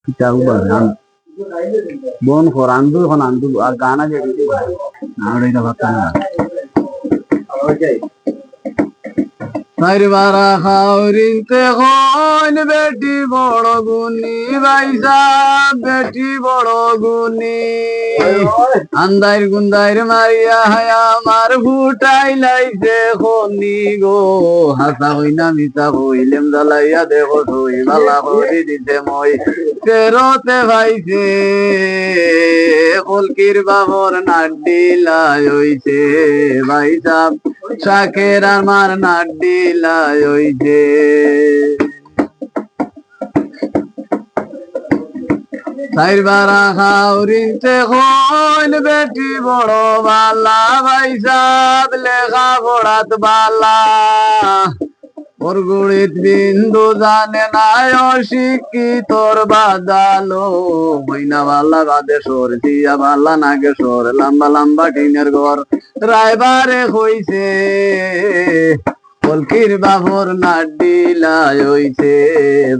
Kita ubah bon koran tu kan antu gana jadi nah udah dapat kan Sarvara khaurin te khon beti boro guni baisa beti boro guni andair gundair maria haya mar futai laise khoni go hasa hoina mita hoilem dalaiya dekho soi bala hori dite moi terote vaise kolkir babor nadila hoise vaisa shaker amar nadila hoise Sarvara khaurin te khon beti boro bala vaisa lekha porat bala Orgulit bindu jane na অশিক্ষিতর বাদালো মইনা বালা বাদে সর দিয়া বালা নাগে সর লম্বা লম্বা টিনের ঘর রায়বারে হইছে কলকির বাবর নাডিলা হইছে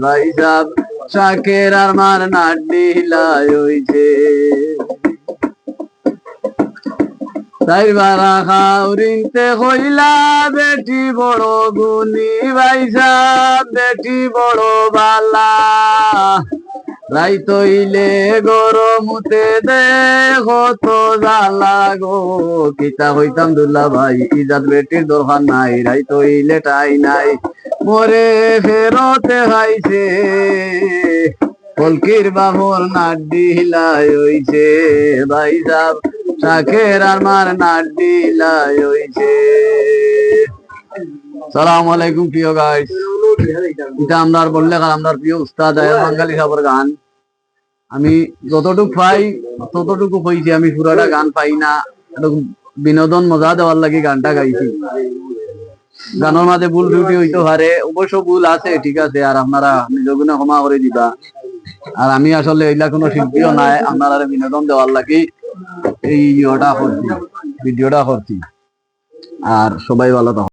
ভাই সাব শাকের আর মার নাডিলা হইছে Sarvara khaurin te khoila beti boro guni vaisa beti boro bala rai toile goromute dekho to jala go kita hoitam dulla bhai izat betir dorkhan nai rai toile tai nai more ferote haise কলকির Babur নাডিলা হইছে ভাই sub শাকের আমার নাডিলা হইছে সালাম আলাইকুম প্রিয় guys এটা আমরা বললে আমার প্রিয় উস্তাদ আয়া বাঙালি সাবর গান আমি যতটুকু পাই ততটুকু কইছি আমি পুরাটা গান পাই না বিনোদন মজা দেওয়ার লাগি গানটা গাইছি গানের মাঝে ভুল ত্রুটি হইতে পারে অবশ্য ভুল আছে ঠিক আছে আর আপনারা নিজগুলো ক্ষমা করে দিবা আর আমি আসলে এইলা কোনো শিল্পীও নাই আপনারা বিনোদন দেওয়ার লাগি এই ভিডিওটা করছি আর সবাই ভালো থাকুন।